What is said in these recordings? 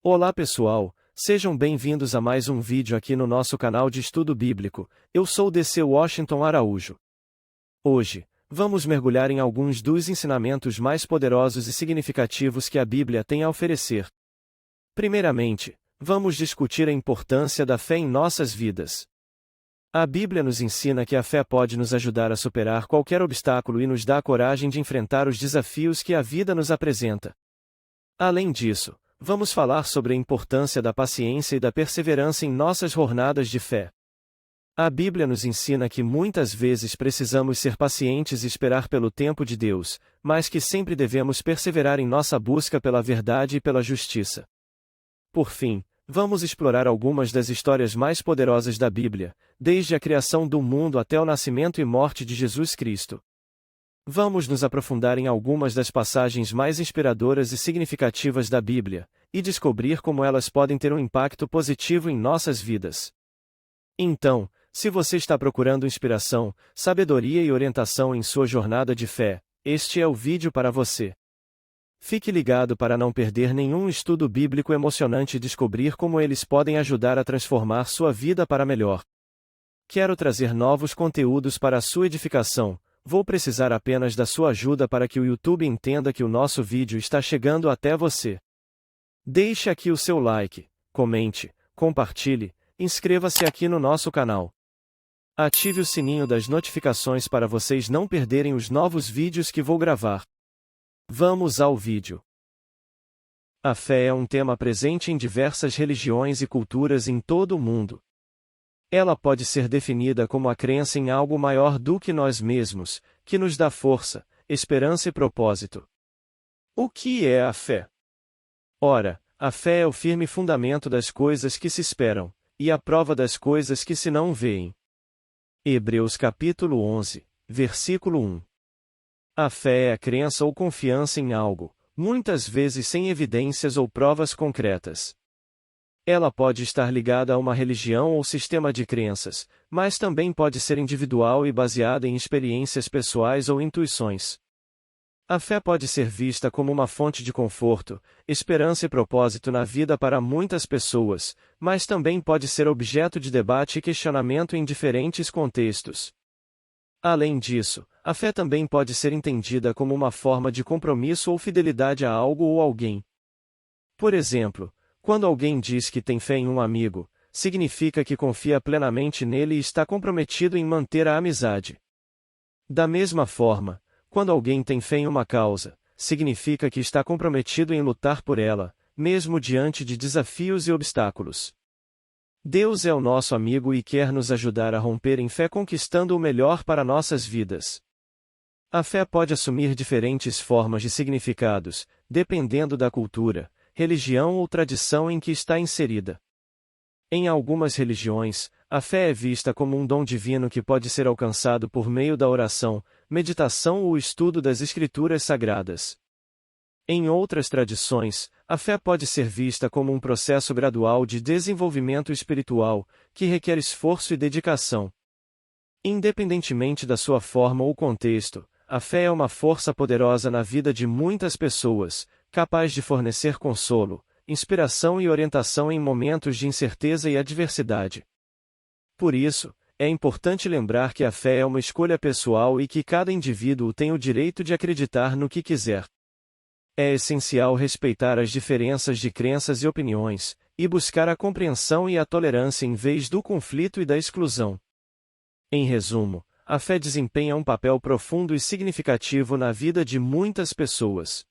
Olá pessoal, sejam bem-vindos a mais um vídeo aqui no nosso canal de estudo bíblico. Eu sou DC Washington Araújo. Hoje, vamos mergulhar em alguns dos ensinamentos mais poderosos e significativos que a Bíblia tem a oferecer. Primeiramente, vamos discutir a importância da fé em nossas vidas. A Bíblia nos ensina que a fé pode nos ajudar a superar qualquer obstáculo e nos dá a coragem de enfrentar os desafios que a vida nos apresenta. Além disso, vamos falar sobre a importância da paciência e da perseverança em nossas jornadas de fé. A Bíblia nos ensina que muitas vezes precisamos ser pacientes e esperar pelo tempo de Deus, mas que sempre devemos perseverar em nossa busca pela verdade e pela justiça. Por fim, vamos explorar algumas das histórias mais poderosas da Bíblia, desde a criação do mundo até o nascimento e morte de Jesus Cristo. Vamos nos aprofundar em algumas das passagens mais inspiradoras e significativas da Bíblia, e descobrir como elas podem ter um impacto positivo em nossas vidas. Então, se você está procurando inspiração, sabedoria e orientação em sua jornada de fé, este é o vídeo para você. Fique ligado para não perder nenhum estudo bíblico emocionante e descobrir como eles podem ajudar a transformar sua vida para melhor. Quero trazer novos conteúdos para a sua edificação. Vou precisar apenas da sua ajuda para que o YouTube entenda que o nosso vídeo está chegando até você. Deixe aqui o seu like, comente, compartilhe, inscreva-se aqui no nosso canal. Ative o sininho das notificações para vocês não perderem os novos vídeos que vou gravar. Vamos ao vídeo. A fé é um tema presente em diversas religiões e culturas em todo o mundo. Ela pode ser definida como a crença em algo maior do que nós mesmos, que nos dá força, esperança e propósito. O que é a fé? Ora, a fé é o firme fundamento das coisas que se esperam, e a prova das coisas que se não veem. Hebreus capítulo 11, versículo 1. A fé é a crença ou confiança em algo, muitas vezes sem evidências ou provas concretas. Ela pode estar ligada a uma religião ou sistema de crenças, mas também pode ser individual e baseada em experiências pessoais ou intuições. A fé pode ser vista como uma fonte de conforto, esperança e propósito na vida para muitas pessoas, mas também pode ser objeto de debate e questionamento em diferentes contextos. Além disso, a fé também pode ser entendida como uma forma de compromisso ou fidelidade a algo ou alguém. Por exemplo, quando alguém diz que tem fé em um amigo, significa que confia plenamente nele e está comprometido em manter a amizade. Da mesma forma, quando alguém tem fé em uma causa, significa que está comprometido em lutar por ela, mesmo diante de desafios e obstáculos. Deus é o nosso amigo e quer nos ajudar a romper em fé conquistando o melhor para nossas vidas. A fé pode assumir diferentes formas de significados, dependendo da cultura, religião ou tradição em que está inserida. Em algumas religiões, a fé é vista como um dom divino que pode ser alcançado por meio da oração, meditação ou estudo das Escrituras Sagradas. Em outras tradições, a fé pode ser vista como um processo gradual de desenvolvimento espiritual, que requer esforço e dedicação. Independentemente da sua forma ou contexto, a fé é uma força poderosa na vida de muitas pessoas, capaz de fornecer consolo, inspiração e orientação em momentos de incerteza e adversidade. Por isso, é importante lembrar que a fé é uma escolha pessoal e que cada indivíduo tem o direito de acreditar no que quiser. É essencial respeitar as diferenças de crenças e opiniões, e buscar a compreensão e a tolerância em vez do conflito e da exclusão. Em resumo, a fé desempenha um papel profundo e significativo na vida de muitas pessoas.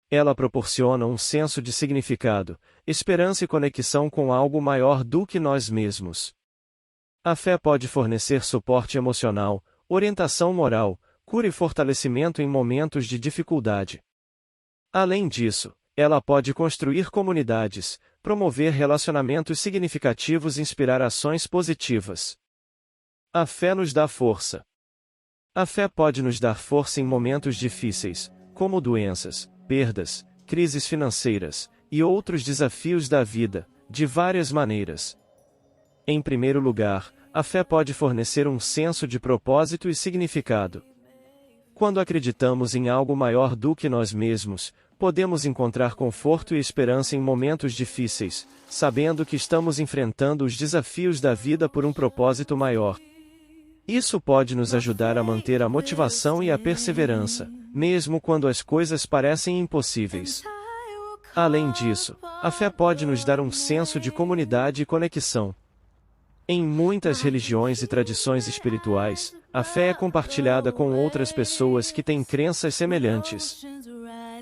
Ela proporciona um senso de significado, esperança e conexão com algo maior do que nós mesmos. A fé pode fornecer suporte emocional, orientação moral, cura e fortalecimento em momentos de dificuldade. Além disso, ela pode construir comunidades, promover relacionamentos significativos e inspirar ações positivas. A fé nos dá força. A fé pode nos dar força em momentos difíceis, como doenças, perdas, crises financeiras, e outros desafios da vida, de várias maneiras. Em primeiro lugar, a fé pode fornecer um senso de propósito e significado. Quando acreditamos em algo maior do que nós mesmos, podemos encontrar conforto e esperança em momentos difíceis, sabendo que estamos enfrentando os desafios da vida por um propósito maior. Isso pode nos ajudar a manter a motivação e a perseverança, mesmo quando as coisas parecem impossíveis. Além disso, a fé pode nos dar um senso de comunidade e conexão. Em muitas religiões e tradições espirituais, a fé é compartilhada com outras pessoas que têm crenças semelhantes.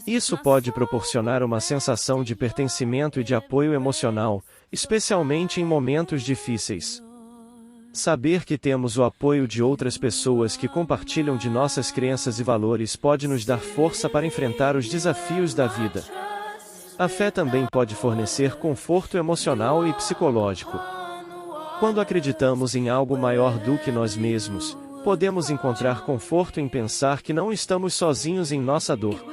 Isso pode proporcionar uma sensação de pertencimento e de apoio emocional, especialmente em momentos difíceis. Saber que temos o apoio de outras pessoas que compartilham de nossas crenças e valores pode nos dar força para enfrentar os desafios da vida. A fé também pode fornecer conforto emocional e psicológico. Quando acreditamos em algo maior do que nós mesmos, podemos encontrar conforto em pensar que não estamos sozinhos em nossa dor.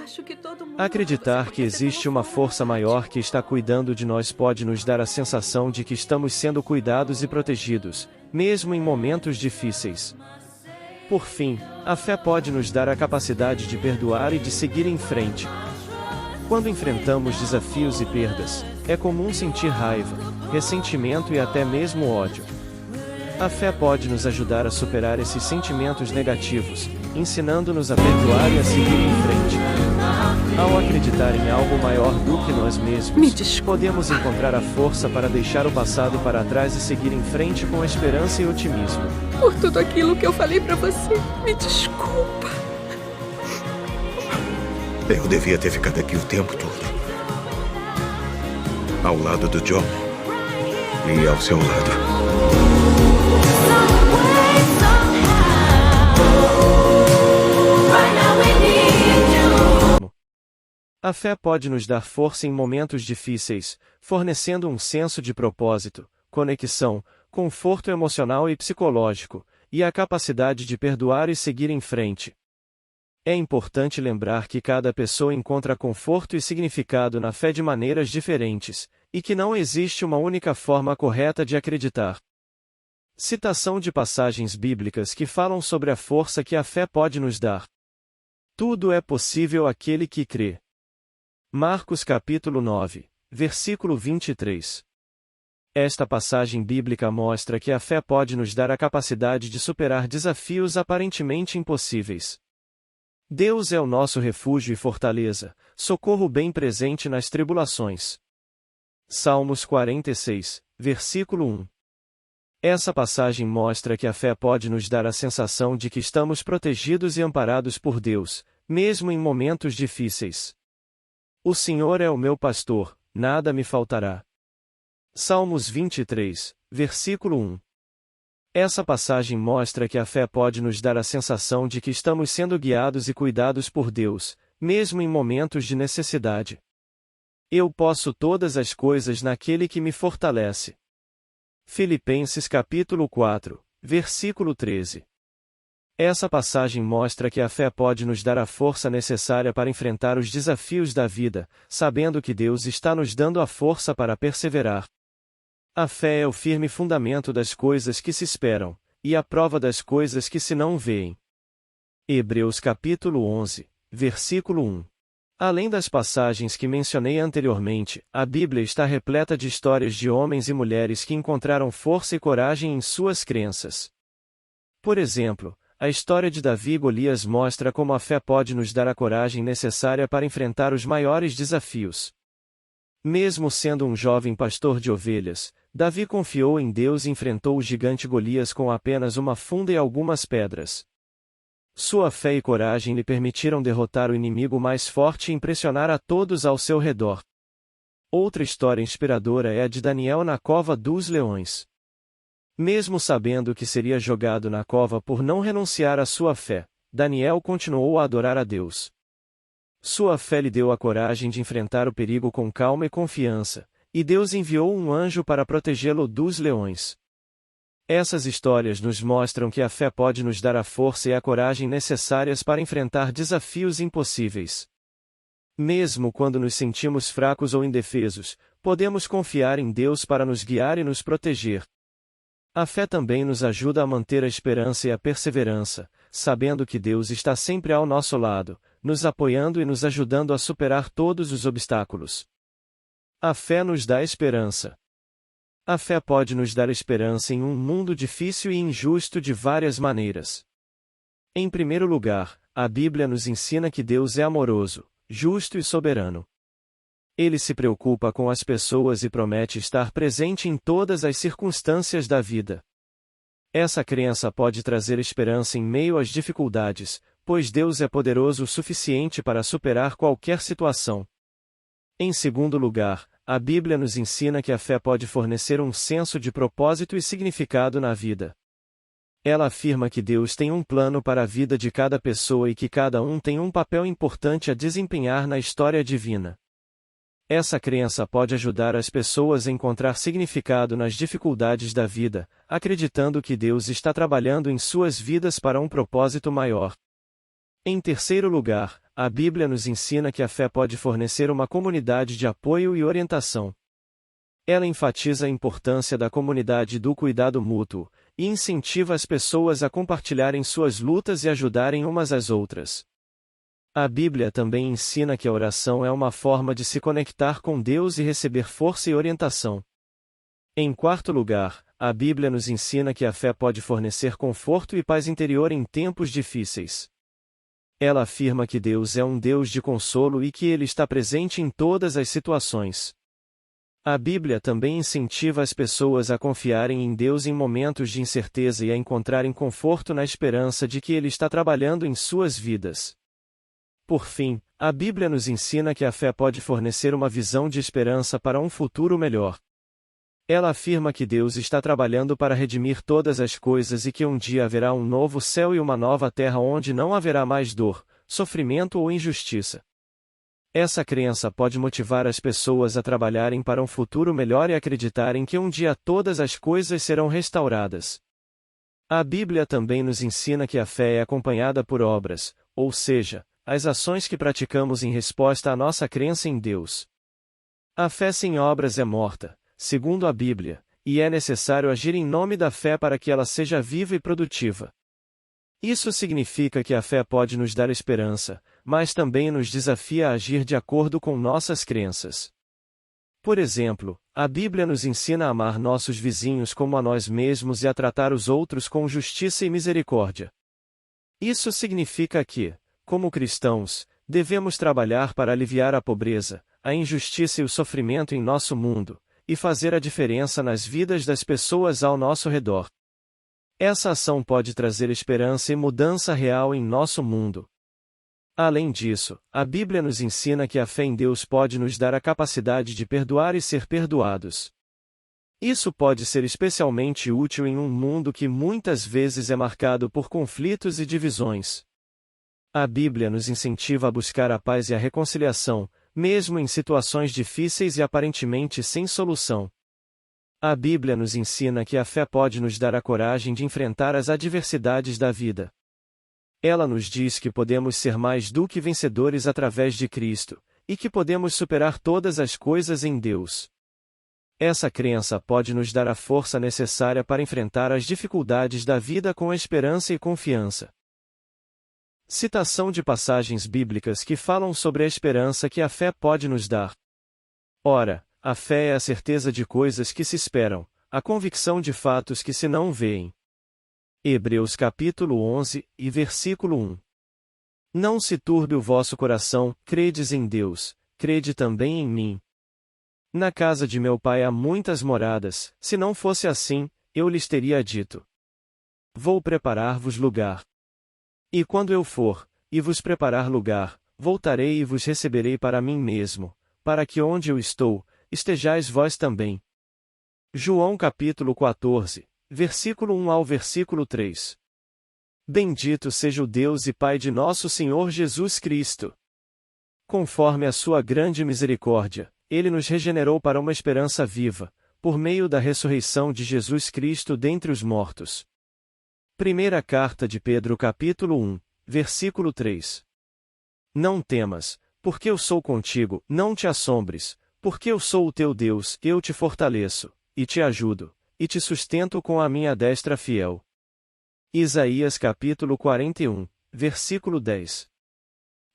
Acreditar que existe uma força maior que está cuidando de nós pode nos dar a sensação de que estamos sendo cuidados e protegidos, mesmo em momentos difíceis. Por fim, a fé pode nos dar a capacidade de perdoar e de seguir em frente. Quando enfrentamos desafios e perdas, é comum sentir raiva, ressentimento e até mesmo ódio. A fé pode nos ajudar a superar esses sentimentos negativos, ensinando-nos a perdoar e a seguir em frente. Ao acreditar em algo maior do que nós mesmos, podemos encontrar a força para deixar o passado para trás e seguir em frente com esperança e otimismo. Por tudo aquilo que eu falei pra você, me desculpa. Eu devia ter ficado aqui o tempo todo. Ao lado do John. E ao seu lado. A fé pode nos dar força em momentos difíceis, fornecendo um senso de propósito, conexão, conforto emocional e psicológico, e a capacidade de perdoar e seguir em frente. É importante lembrar que cada pessoa encontra conforto e significado na fé de maneiras diferentes, e que não existe uma única forma correta de acreditar. Citação de passagens bíblicas que falam sobre a força que a fé pode nos dar. Tudo é possível àquele que crê. Marcos capítulo 9, versículo 23. Esta passagem bíblica mostra que a fé pode nos dar a capacidade de superar desafios aparentemente impossíveis. Deus é o nosso refúgio e fortaleza, socorro bem presente nas tribulações. Salmos 46, versículo 1. Essa passagem mostra que a fé pode nos dar a sensação de que estamos protegidos e amparados por Deus, mesmo em momentos difíceis. O Senhor é o meu pastor, nada me faltará. Salmos 23, versículo 1. Essa passagem mostra que a fé pode nos dar a sensação de que estamos sendo guiados e cuidados por Deus, mesmo em momentos de necessidade. Eu posso todas as coisas naquele que me fortalece. Filipenses capítulo 4, versículo 13. Essa passagem mostra que a fé pode nos dar a força necessária para enfrentar os desafios da vida, sabendo que Deus está nos dando a força para perseverar. A fé é o firme fundamento das coisas que se esperam, e a prova das coisas que se não veem. Hebreus capítulo 11, versículo 1. Além das passagens que mencionei anteriormente, a Bíblia está repleta de histórias de homens e mulheres que encontraram força e coragem em suas crenças. Por exemplo, a história de Davi e Golias mostra como a fé pode nos dar a coragem necessária para enfrentar os maiores desafios. Mesmo sendo um jovem pastor de ovelhas, Davi confiou em Deus e enfrentou o gigante Golias com apenas uma funda e algumas pedras. Sua fé e coragem lhe permitiram derrotar o inimigo mais forte e impressionar a todos ao seu redor. Outra história inspiradora é a de Daniel na cova dos leões. Mesmo sabendo que seria jogado na cova por não renunciar à sua fé, Daniel continuou a adorar a Deus. Sua fé lhe deu a coragem de enfrentar o perigo com calma e confiança, e Deus enviou um anjo para protegê-lo dos leões. Essas histórias nos mostram que a fé pode nos dar a força e a coragem necessárias para enfrentar desafios impossíveis. Mesmo quando nos sentimos fracos ou indefesos, podemos confiar em Deus para nos guiar e nos proteger. A fé também nos ajuda a manter a esperança e a perseverança, sabendo que Deus está sempre ao nosso lado, nos apoiando e nos ajudando a superar todos os obstáculos. A fé nos dá esperança. A fé pode nos dar esperança em um mundo difícil e injusto de várias maneiras. Em primeiro lugar, a Bíblia nos ensina que Deus é amoroso, justo e soberano. Ele se preocupa com as pessoas e promete estar presente em todas as circunstâncias da vida. Essa crença pode trazer esperança em meio às dificuldades, pois Deus é poderoso o suficiente para superar qualquer situação. Em segundo lugar, a Bíblia nos ensina que a fé pode fornecer um senso de propósito e significado na vida. Ela afirma que Deus tem um plano para a vida de cada pessoa e que cada um tem um papel importante a desempenhar na história divina. Essa crença pode ajudar as pessoas a encontrar significado nas dificuldades da vida, acreditando que Deus está trabalhando em suas vidas para um propósito maior. Em terceiro lugar, a Bíblia nos ensina que a fé pode fornecer uma comunidade de apoio e orientação. Ela enfatiza a importância da comunidade e do cuidado mútuo, e incentiva as pessoas a compartilharem suas lutas e ajudarem umas às outras. A Bíblia também ensina que a oração é uma forma de se conectar com Deus e receber força e orientação. Em quarto lugar, a Bíblia nos ensina que a fé pode fornecer conforto e paz interior em tempos difíceis. Ela afirma que Deus é um Deus de consolo e que Ele está presente em todas as situações. A Bíblia também incentiva as pessoas a confiarem em Deus em momentos de incerteza e a encontrarem conforto na esperança de que Ele está trabalhando em suas vidas. Por fim, a Bíblia nos ensina que a fé pode fornecer uma visão de esperança para um futuro melhor. Ela afirma que Deus está trabalhando para redimir todas as coisas e que um dia haverá um novo céu e uma nova terra onde não haverá mais dor, sofrimento ou injustiça. Essa crença pode motivar as pessoas a trabalharem para um futuro melhor e acreditarem que um dia todas as coisas serão restauradas. A Bíblia também nos ensina que a fé é acompanhada por obras, ou seja, as ações que praticamos em resposta à nossa crença em Deus. A fé sem obras é morta, segundo a Bíblia, e é necessário agir em nome da fé para que ela seja viva e produtiva. Isso significa que a fé pode nos dar esperança, mas também nos desafia a agir de acordo com nossas crenças. Por exemplo, a Bíblia nos ensina a amar nossos vizinhos como a nós mesmos e a tratar os outros com justiça e misericórdia. Isso significa que, como cristãos, devemos trabalhar para aliviar a pobreza, a injustiça e o sofrimento em nosso mundo, e fazer a diferença nas vidas das pessoas ao nosso redor. Essa ação pode trazer esperança e mudança real em nosso mundo. Além disso, a Bíblia nos ensina que a fé em Deus pode nos dar a capacidade de perdoar e ser perdoados. Isso pode ser especialmente útil em um mundo que muitas vezes é marcado por conflitos e divisões. A Bíblia nos incentiva a buscar a paz e a reconciliação, mesmo em situações difíceis e aparentemente sem solução. A Bíblia nos ensina que a fé pode nos dar a coragem de enfrentar as adversidades da vida. Ela nos diz que podemos ser mais do que vencedores através de Cristo, e que podemos superar todas as coisas em Deus. Essa crença pode nos dar a força necessária para enfrentar as dificuldades da vida com esperança e confiança. Citação de passagens bíblicas que falam sobre a esperança que a fé pode nos dar. Ora, a fé é a certeza de coisas que se esperam, a convicção de fatos que se não veem. Hebreus capítulo 11, e versículo 1. Não se turbe o vosso coração, credes em Deus, crede também em mim. Na casa de meu pai há muitas moradas, se não fosse assim, eu lhes teria dito. Vou preparar-vos lugar. E quando eu for, e vos preparar lugar, voltarei e vos receberei para mim mesmo, para que onde eu estou, estejais vós também. João capítulo 14, versículo 1 ao versículo 3. Bendito seja o Deus e Pai de nosso Senhor Jesus Cristo. Conforme a sua grande misericórdia, Ele nos regenerou para uma esperança viva, por meio da ressurreição de Jesus Cristo dentre os mortos. Primeira carta de Pedro capítulo 1, versículo 3. Não temas, porque eu sou contigo, não te assombres, porque eu sou o teu Deus, eu te fortaleço, e te ajudo, e te sustento com a minha destra fiel. Isaías capítulo 41, versículo 10.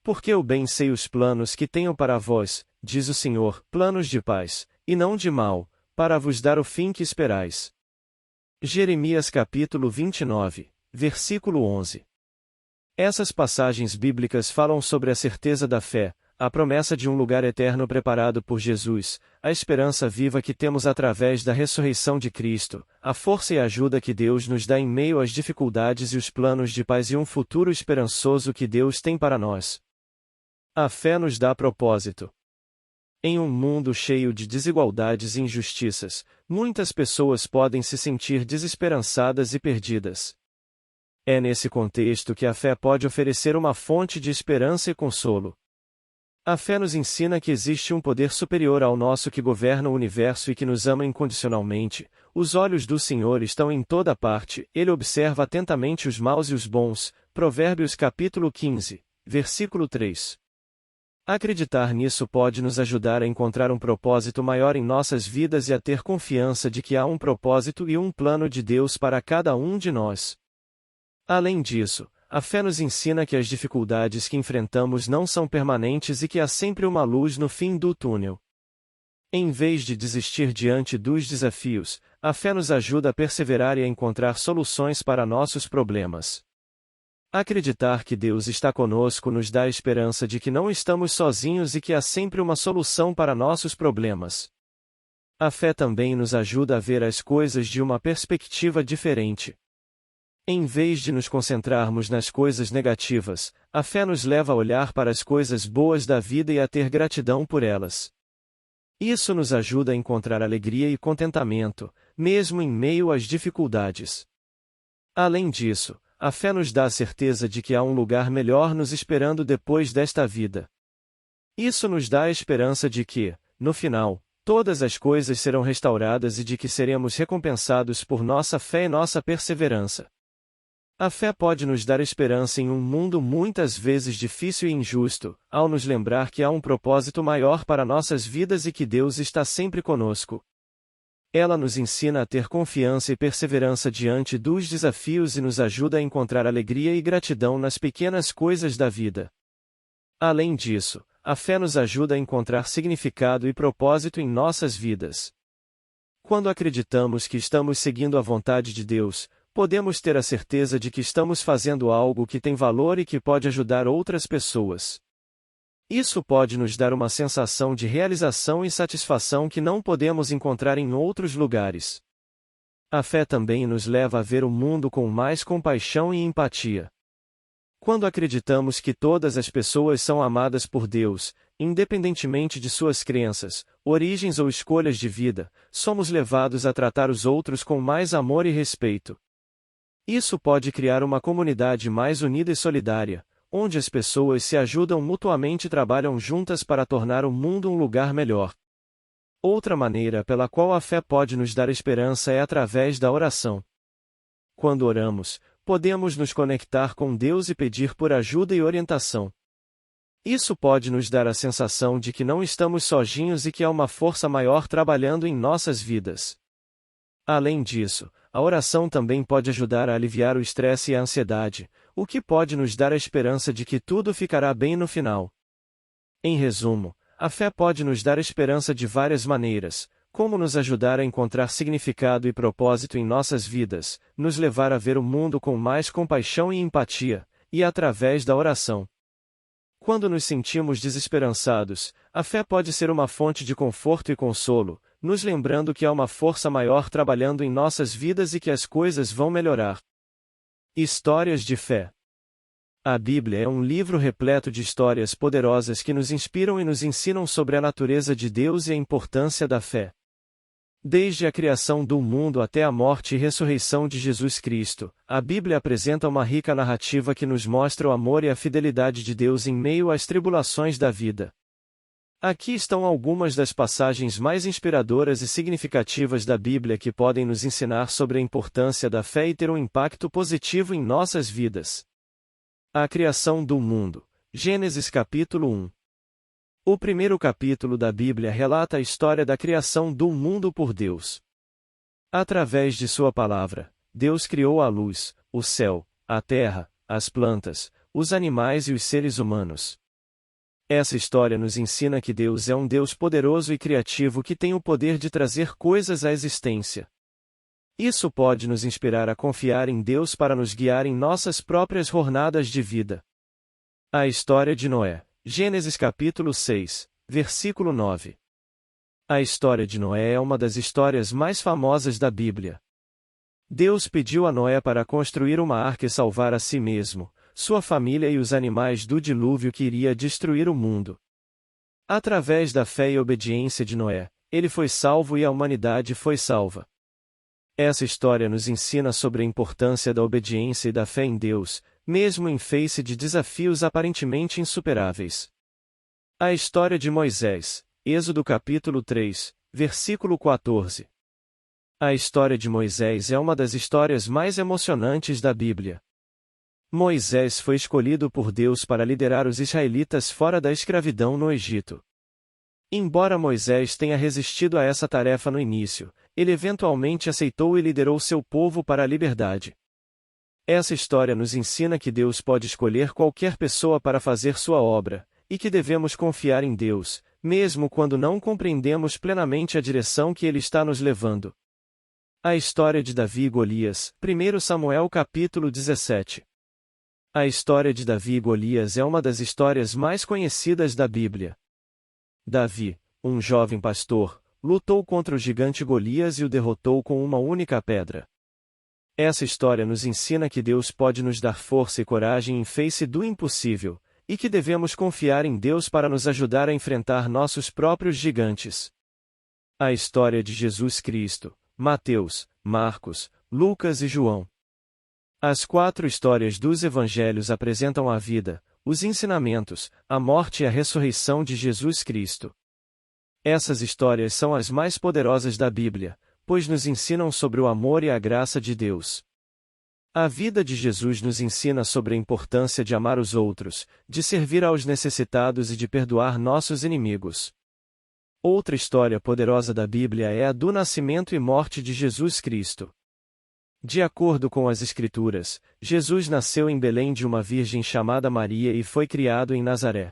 Porque eu bem sei os planos que tenho para vós, diz o Senhor, planos de paz, e não de mal, para vos dar o fim que esperais. Jeremias capítulo 29, versículo 11. Essas passagens bíblicas falam sobre a certeza da fé, a promessa de um lugar eterno preparado por Jesus, a esperança viva que temos através da ressurreição de Cristo, a força e ajuda que Deus nos dá em meio às dificuldades e os planos de paz e um futuro esperançoso que Deus tem para nós. A fé nos dá propósito. Em um mundo cheio de desigualdades e injustiças, muitas pessoas podem se sentir desesperançadas e perdidas. É nesse contexto que a fé pode oferecer uma fonte de esperança e consolo. A fé nos ensina que existe um poder superior ao nosso que governa o universo e que nos ama incondicionalmente. Os olhos do Senhor estão em toda parte, Ele observa atentamente os maus e os bons. Provérbios capítulo 15, versículo 3. Acreditar nisso pode nos ajudar a encontrar um propósito maior em nossas vidas e a ter confiança de que há um propósito e um plano de Deus para cada um de nós. Além disso, a fé nos ensina que as dificuldades que enfrentamos não são permanentes e que há sempre uma luz no fim do túnel. Em vez de desistir diante dos desafios, a fé nos ajuda a perseverar e a encontrar soluções para nossos problemas. Acreditar que Deus está conosco nos dá a esperança de que não estamos sozinhos e que há sempre uma solução para nossos problemas. A fé também nos ajuda a ver as coisas de uma perspectiva diferente. Em vez de nos concentrarmos nas coisas negativas, a fé nos leva a olhar para as coisas boas da vida e a ter gratidão por elas. Isso nos ajuda a encontrar alegria e contentamento, mesmo em meio às dificuldades. Além disso, a fé nos dá a certeza de que há um lugar melhor nos esperando depois desta vida. Isso nos dá a esperança de que, no final, todas as coisas serão restauradas e de que seremos recompensados por nossa fé e nossa perseverança. A fé pode nos dar esperança em um mundo muitas vezes difícil e injusto, ao nos lembrar que há um propósito maior para nossas vidas e que Deus está sempre conosco. Ela nos ensina a ter confiança e perseverança diante dos desafios e nos ajuda a encontrar alegria e gratidão nas pequenas coisas da vida. Além disso, a fé nos ajuda a encontrar significado e propósito em nossas vidas. Quando acreditamos que estamos seguindo a vontade de Deus, podemos ter a certeza de que estamos fazendo algo que tem valor e que pode ajudar outras pessoas. Isso pode nos dar uma sensação de realização e satisfação que não podemos encontrar em outros lugares. A fé também nos leva a ver o mundo com mais compaixão e empatia. Quando acreditamos que todas as pessoas são amadas por Deus, independentemente de suas crenças, origens ou escolhas de vida, somos levados a tratar os outros com mais amor e respeito. Isso pode criar uma comunidade mais unida e solidária, onde as pessoas se ajudam mutuamente e trabalham juntas para tornar o mundo um lugar melhor. Outra maneira pela qual a fé pode nos dar esperança é através da oração. Quando oramos, podemos nos conectar com Deus e pedir por ajuda e orientação. Isso pode nos dar a sensação de que não estamos sozinhos e que há uma força maior trabalhando em nossas vidas. Além disso, a oração também pode ajudar a aliviar o estresse e a ansiedade, o que pode nos dar a esperança de que tudo ficará bem no final. Em resumo, a fé pode nos dar esperança de várias maneiras, como nos ajudar a encontrar significado e propósito em nossas vidas, nos levar a ver o mundo com mais compaixão e empatia, e através da oração. Quando nos sentimos desesperançados, a fé pode ser uma fonte de conforto e consolo, nos lembrando que há uma força maior trabalhando em nossas vidas e que as coisas vão melhorar. Histórias de fé. A Bíblia é um livro repleto de histórias poderosas que nos inspiram e nos ensinam sobre a natureza de Deus e a importância da fé. Desde a criação do mundo até a morte e ressurreição de Jesus Cristo, a Bíblia apresenta uma rica narrativa que nos mostra o amor e a fidelidade de Deus em meio às tribulações da vida. Aqui estão algumas das passagens mais inspiradoras e significativas da Bíblia que podem nos ensinar sobre a importância da fé e ter um impacto positivo em nossas vidas. A criação do mundo. Gênesis capítulo 1. O primeiro capítulo da Bíblia relata a história da criação do mundo por Deus. Através de sua palavra, Deus criou a luz, o céu, a terra, as plantas, os animais e os seres humanos. Essa história nos ensina que Deus é um Deus poderoso e criativo que tem o poder de trazer coisas à existência. Isso pode nos inspirar a confiar em Deus para nos guiar em nossas próprias jornadas de vida. A história de Noé. Gênesis capítulo 6, versículo 9. A história de Noé é uma das histórias mais famosas da Bíblia. Deus pediu a Noé para construir uma arca e salvar a si mesmo, sua família e os animais do dilúvio que iria destruir o mundo. Através da fé e obediência de Noé, ele foi salvo e a humanidade foi salva. Essa história nos ensina sobre a importância da obediência e da fé em Deus, mesmo em face de desafios aparentemente insuperáveis. A história de Moisés, Êxodo capítulo 3, versículo 14. A história de Moisés é uma das histórias mais emocionantes da Bíblia. Moisés foi escolhido por Deus para liderar os israelitas fora da escravidão no Egito. Embora Moisés tenha resistido a essa tarefa no início, ele eventualmente aceitou e liderou seu povo para a liberdade. Essa história nos ensina que Deus pode escolher qualquer pessoa para fazer sua obra, e que devemos confiar em Deus, mesmo quando não compreendemos plenamente a direção que Ele está nos levando. A história de Davi e Golias, 1 Samuel capítulo 17. A história de Davi e Golias é uma das histórias mais conhecidas da Bíblia. Davi, um jovem pastor, lutou contra o gigante Golias e o derrotou com uma única pedra. Essa história nos ensina que Deus pode nos dar força e coragem em face do impossível, e que devemos confiar em Deus para nos ajudar a enfrentar nossos próprios gigantes. A história de Jesus Cristo, Mateus, Marcos, Lucas e João. As 4 histórias dos evangelhos apresentam a vida, os ensinamentos, a morte e a ressurreição de Jesus Cristo. Essas histórias são as mais poderosas da Bíblia, pois nos ensinam sobre o amor e a graça de Deus. A vida de Jesus nos ensina sobre a importância de amar os outros, de servir aos necessitados e de perdoar nossos inimigos. Outra história poderosa da Bíblia é a do nascimento e morte de Jesus Cristo. De acordo com as Escrituras, Jesus nasceu em Belém de uma virgem chamada Maria e foi criado em Nazaré.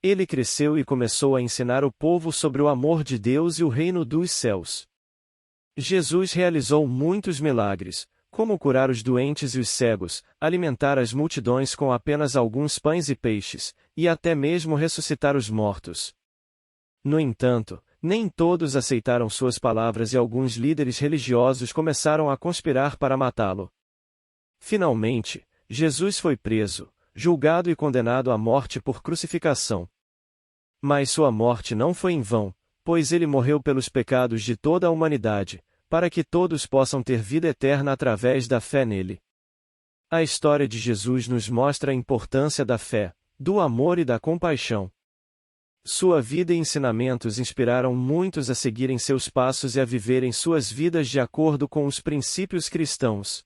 Ele cresceu e começou a ensinar o povo sobre o amor de Deus e o reino dos céus. Jesus realizou muitos milagres, como curar os doentes e os cegos, alimentar as multidões com apenas alguns pães e peixes, e até mesmo ressuscitar os mortos. No entanto, nem todos aceitaram suas palavras e alguns líderes religiosos começaram a conspirar para matá-lo. Finalmente, Jesus foi preso, julgado e condenado à morte por crucificação. Mas sua morte não foi em vão, pois ele morreu pelos pecados de toda a humanidade, para que todos possam ter vida eterna através da fé nele. A história de Jesus nos mostra a importância da fé, do amor e da compaixão. Sua vida e ensinamentos inspiraram muitos a seguirem seus passos e a viverem suas vidas de acordo com os princípios cristãos.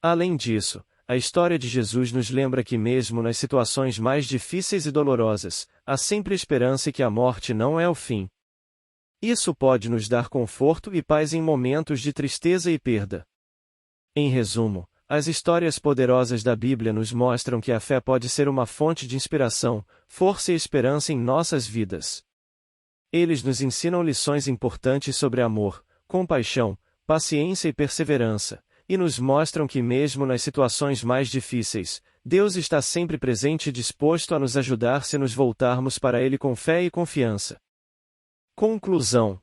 Além disso, a história de Jesus nos lembra que mesmo nas situações mais difíceis e dolorosas, há sempre esperança e que a morte não é o fim. Isso pode nos dar conforto e paz em momentos de tristeza e perda. Em resumo, as histórias poderosas da Bíblia nos mostram que a fé pode ser uma fonte de inspiração, força e esperança em nossas vidas. Eles nos ensinam lições importantes sobre amor, compaixão, paciência e perseverança, e nos mostram que mesmo nas situações mais difíceis, Deus está sempre presente e disposto a nos ajudar se nos voltarmos para Ele com fé e confiança. Conclusão: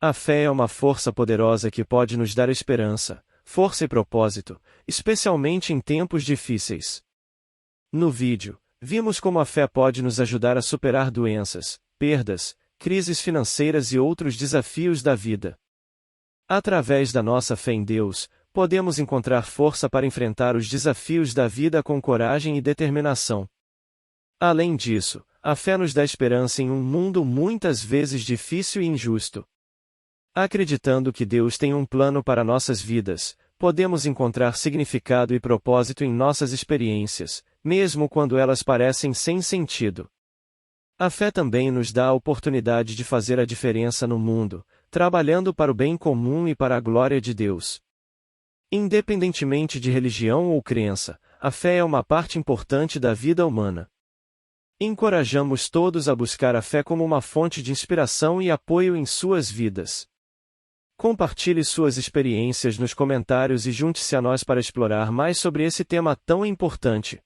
a fé é uma força poderosa que pode nos dar esperança, força e propósito, especialmente em tempos difíceis. No vídeo, vimos como a fé pode nos ajudar a superar doenças, perdas, crises financeiras e outros desafios da vida. Através da nossa fé em Deus, podemos encontrar força para enfrentar os desafios da vida com coragem e determinação. Além disso, a fé nos dá esperança em um mundo muitas vezes difícil e injusto. Acreditando que Deus tem um plano para nossas vidas, podemos encontrar significado e propósito em nossas experiências, mesmo quando elas parecem sem sentido. A fé também nos dá a oportunidade de fazer a diferença no mundo, trabalhando para o bem comum e para a glória de Deus. Independentemente de religião ou crença, a fé é uma parte importante da vida humana. Encorajamos todos a buscar a fé como uma fonte de inspiração e apoio em suas vidas. Compartilhe suas experiências nos comentários e junte-se a nós para explorar mais sobre esse tema tão importante.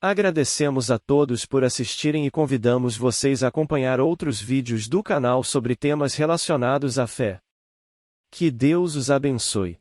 Agradecemos a todos por assistirem e convidamos vocês a acompanhar outros vídeos do canal sobre temas relacionados à fé. Que Deus os abençoe.